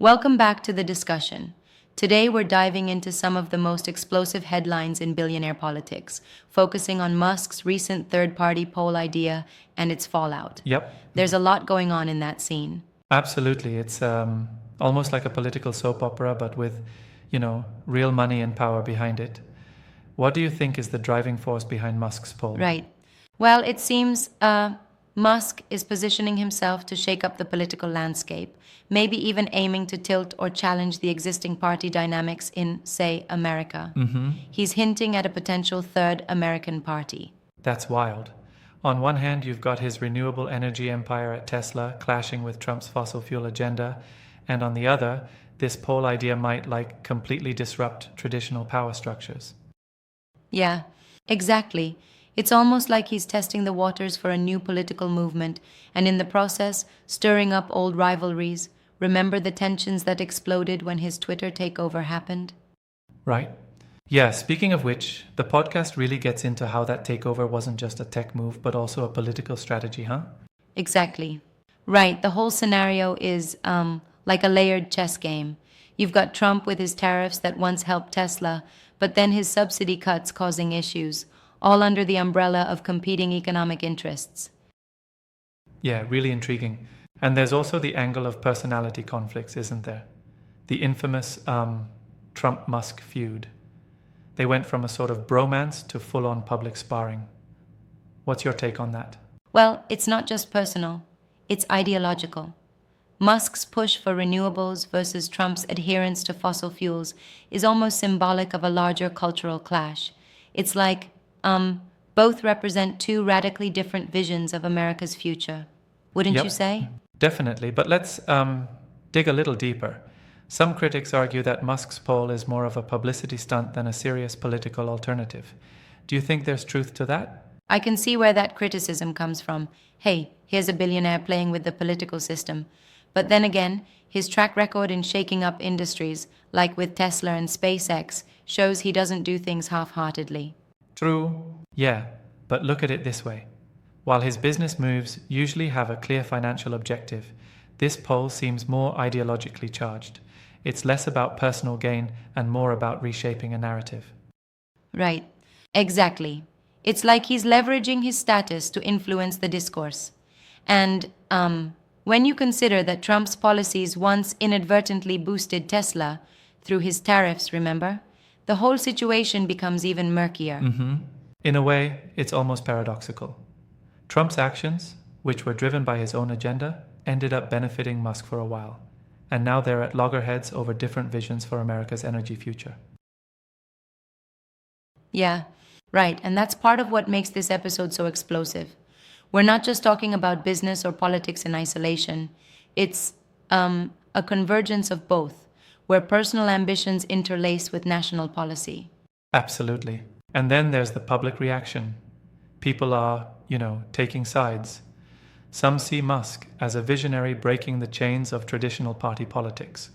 Welcome back to the discussion. Today we're diving into some of the most explosive headlines in billionaire politics, focusing on Musk's recent third party poll idea and its fallout. Yep, There's a lot going on in that scene. absolutely. It's almost like a political soap opera, but with, real money and power behind it. What do you think is the driving force behind Musk's poll? Right. Well, it seems Musk is positioning himself to shake up the political landscape, maybe even aiming to tilt or challenge the existing party dynamics in, say, America. He's hinting at a potential third American party. That's wild. On one hand, you've got his renewable energy empire at Tesla clashing with Trump's fossil fuel agenda, and on the other, this poll idea might completely disrupt traditional power structures. Yeah, exactly. It's almost like he's testing the waters for a new political movement and in the process stirring up old rivalries. Remember the tensions that exploded when his Twitter takeover happened? Right? Yeah, speaking of which, the podcast really gets into how that takeover wasn't just a tech move, but also a political strategy, huh? Exactly. Right, the whole scenario is like a layered chess game. You've got Trump with his tariffs that once helped Tesla, but then his subsidy cuts causing issues, all under the umbrella of competing economic interests. Yeah, really intriguing. And there's also the angle of personality conflicts, isn't there? The infamous Trump-Musk feud. They went from a sort of bromance to full-on public sparring. What's your take on that? Well, it's not just personal, it's ideological. Musk's push for renewables versus Trump's adherence to fossil fuels is almost symbolic of a larger cultural clash. It's like, both represent two radically different visions of America's future. Wouldn't Yep. you say? Definitely, but let's dig a little deeper. Some critics argue that Musk's poll is more of a publicity stunt than a serious political alternative. Do you think there's truth to that? I can see where that criticism comes from. Hey, here's a billionaire playing with the political system. But then again, his track record in shaking up industries, like with Tesla and SpaceX, shows he doesn't do things half-heartedly. True. Yeah, but look at it this way. While his business moves usually have a clear financial objective, this poll seems more ideologically charged. It's less about personal gain and more about reshaping a narrative. Right. Exactly. It's like he's leveraging his status to influence the discourse. And, when you consider that Trump's policies once inadvertently boosted Tesla through his tariffs, remember? The whole situation becomes even murkier. In a way, it's almost paradoxical. Trump's actions, which were driven by his own agenda, ended up benefiting Musk for a while. And now they're at loggerheads over different visions for America's energy future. Yeah, right. And that's part of what makes this episode so explosive. We're not just talking about business or politics in isolation. It's a convergence of both, where personal ambitions interlace with national policy. Absolutely. And then there's the public reaction. People are, taking sides. Some see Musk as a visionary breaking the chains of traditional party politics,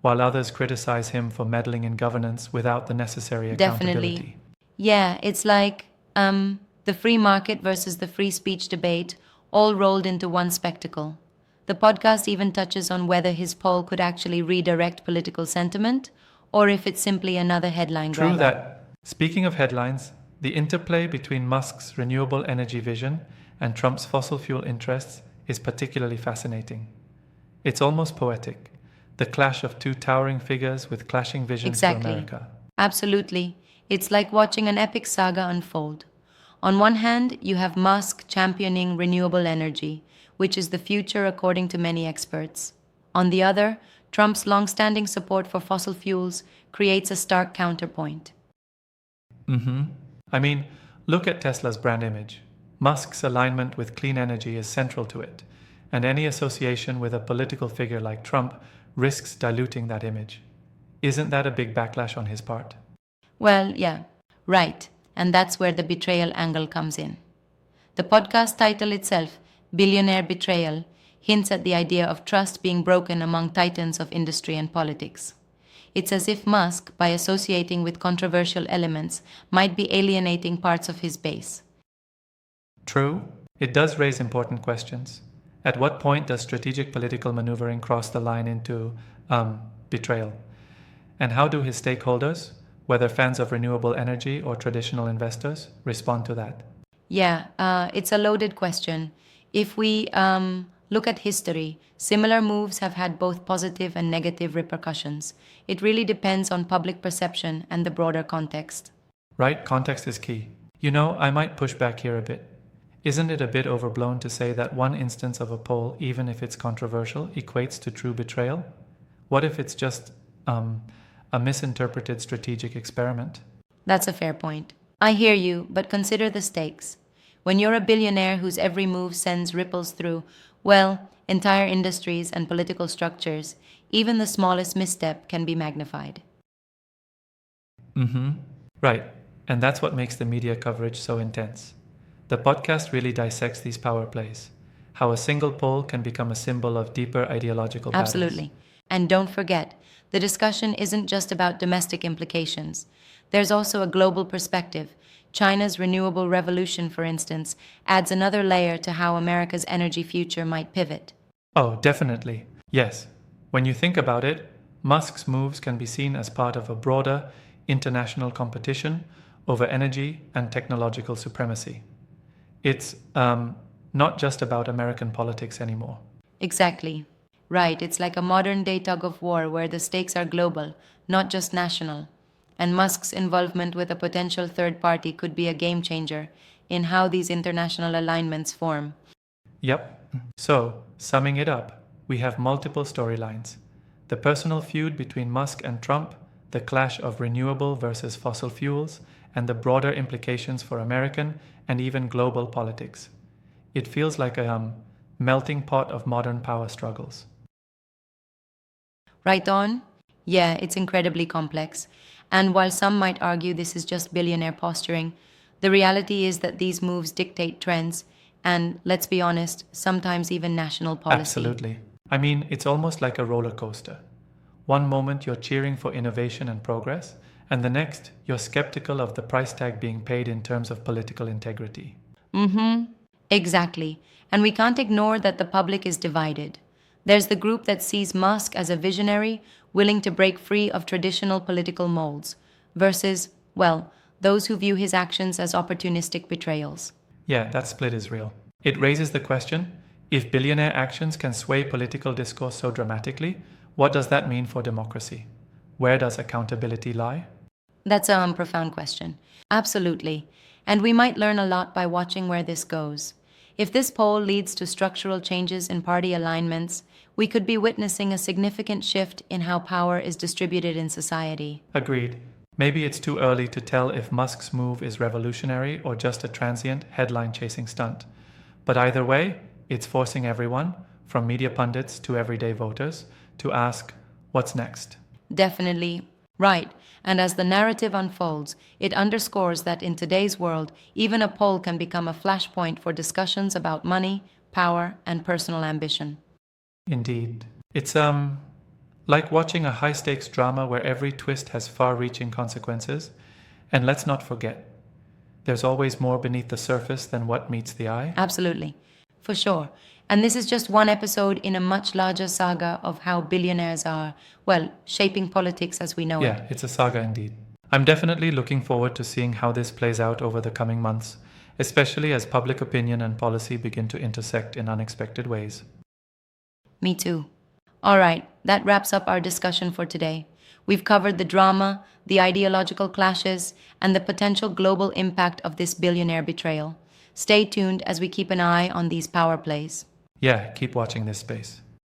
while others criticize him for meddling in governance without the necessary accountability. Definitely. Yeah, it's like the free market versus the free speech debate, all rolled into one spectacle. The podcast even touches on whether his poll could actually redirect political sentiment, or if it's simply another headline grabber. True that. Speaking of headlines, the interplay between Musk's renewable energy vision and Trump's fossil fuel interests is particularly fascinating. It's almost poetic, the clash of two towering figures with clashing visions Exactly. for America. Absolutely. It's like watching an epic saga unfold. On one hand, you have Musk championing renewable energy, which is the future according to many experts. On the other, Trump's long-standing support for fossil fuels creates a stark counterpoint. I mean, look at Tesla's brand image. Musk's alignment with clean energy is central to it, and any association with a political figure like Trump risks diluting that image. Isn't that a big backlash on his part? Well, yeah, right. And that's where the betrayal angle comes in. The podcast title itself, Billionaire Betrayal, hints at the idea of trust being broken among titans of industry and politics. It's as if Musk, by associating with controversial elements, might be alienating parts of his base. True, it does raise important questions. At what point does strategic political maneuvering cross the line into Betrayal. And how do his stakeholders, whether fans of renewable energy or traditional investors, respond to that? Yeah, it's a loaded question. If we look at history, similar moves have had both positive and negative repercussions. It really depends on public perception and the broader context. Right? Context is key. I might push back here a bit. Isn't it a bit overblown to say that one instance of a poll, even if it's controversial, equates to true betrayal? What if it's just a misinterpreted strategic experiment? That's a fair point. I hear you, but consider the stakes. When you're a billionaire whose every move sends ripples through, well, entire industries and political structures, even the smallest misstep can be magnified. Mm-hmm. Right. And that's what makes the media coverage so intense. The podcast really dissects these power plays, how a single poll can become a symbol of deeper ideological battles. Absolutely. And don't forget, the discussion isn't just about domestic implications. There's also a global perspective. China's renewable revolution, for instance, adds another layer to how America's energy future might pivot. Oh, definitely. Yes. When you think about it, Musk's moves can be seen as part of a broader international competition over energy and technological supremacy. It's not just about American politics anymore. Exactly. Right, it's like a modern day tug of war where the stakes are global, not just national. And Musk's involvement with a potential third party could be a game changer in how these international alignments form. Yep. So, summing it up, we have multiple storylines. The personal feud between Musk and Trump, the clash of renewable versus fossil fuels, and the broader implications for American and even global politics. It feels like a melting pot of modern power struggles. Right on? Yeah, it's incredibly complex. And while some might argue this is just billionaire posturing, the reality is that these moves dictate trends and, let's be honest, sometimes even national policy. Absolutely. I mean, it's almost like a roller coaster. One moment you're cheering for innovation and progress, and the next you're skeptical of the price tag being paid in terms of political integrity. Mm-hmm. Exactly. And we can't ignore that the public is divided. There's the group that sees Musk as a visionary, willing to break free of traditional political molds, versus, well, those who view his actions as opportunistic betrayals. Yeah, that split is real. It raises the question, if billionaire actions can sway political discourse so dramatically, what does that mean for democracy? Where does accountability lie? That's a profound question. Absolutely. And we might learn a lot by watching where this goes. If this poll leads to structural changes in party alignments, we could be witnessing a significant shift in how power is distributed in society. Agreed. Maybe it's too early to tell if Musk's move is revolutionary or just a transient headline-chasing stunt. But either way, it's forcing everyone, from media pundits to everyday voters, to ask, what's next? Definitely. Right. And as the narrative unfolds, it underscores that in today's world, even a poll can become a flashpoint for discussions about money, power, and personal ambition. Indeed. It's like watching a high-stakes drama where every twist has far-reaching consequences. And let's not forget, there's always more beneath the surface than what meets the eye. Absolutely. For sure. And this is just one episode in a much larger saga of how billionaires are, well, shaping politics as we know it. Yeah, it's a saga indeed. I'm definitely looking forward to seeing how this plays out over the coming months, especially as public opinion and policy begin to intersect in unexpected ways. Me too. All right, that wraps up our discussion for today. We've covered the drama, the ideological clashes, and the potential global impact of this billionaire betrayal. Stay tuned as we keep an eye on these power plays. Yeah, keep watching this space.